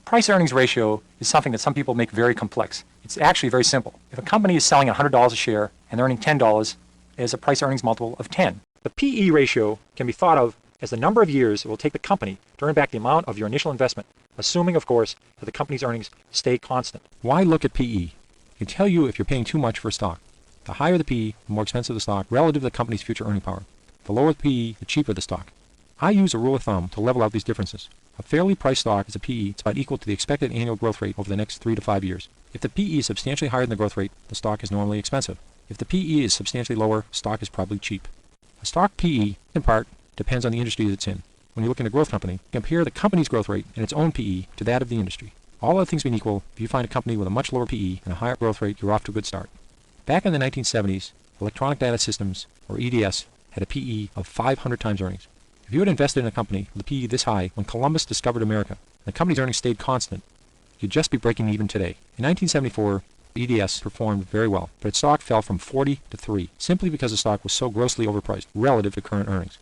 Price-earnings ratio is something that some people make very complex. It's actually very simple. If a company is selling $100 a share and they're earning $10, there's a price-earnings multiple of 10. The PE ratio can be thought of as the number of years it will take the company to earn back the amount of your initial investment, assuming, of course, that the company's earnings stay constant. Why look at PE? It can tell you if you're paying too much for a stock. The higher the PE, the more expensive the stock relative to the company's future earning power. The lower the PE, the cheaper the stock. I use a rule of thumb to level out these differences. A fairly priced stock is a PE that's about equal to the expected annual growth rate over the next 3 to 5 years. If the PE is substantially higher than the growth rate, the stock is normally expensive. If the PE is substantially lower, stock is probably cheap. A stock PE, in part, depends on the industry that it's in. When you look at a growth company, compare the company's growth rate and its own PE to that of the industry. All other things being equal, if you find a company with a much lower PE and a higher growth rate, you're off to a good start. Back in the 1970s, electronic data systems, or EDS, had a PE of 500 times earnings. If you had invested in a company with a PE this high when Columbus discovered America, and the company's earnings stayed constant, you'd just be breaking even today. In 1974, EDS performed very well, but its stock fell from 40 to 3, simply because the stock was so grossly overpriced relative to current earnings.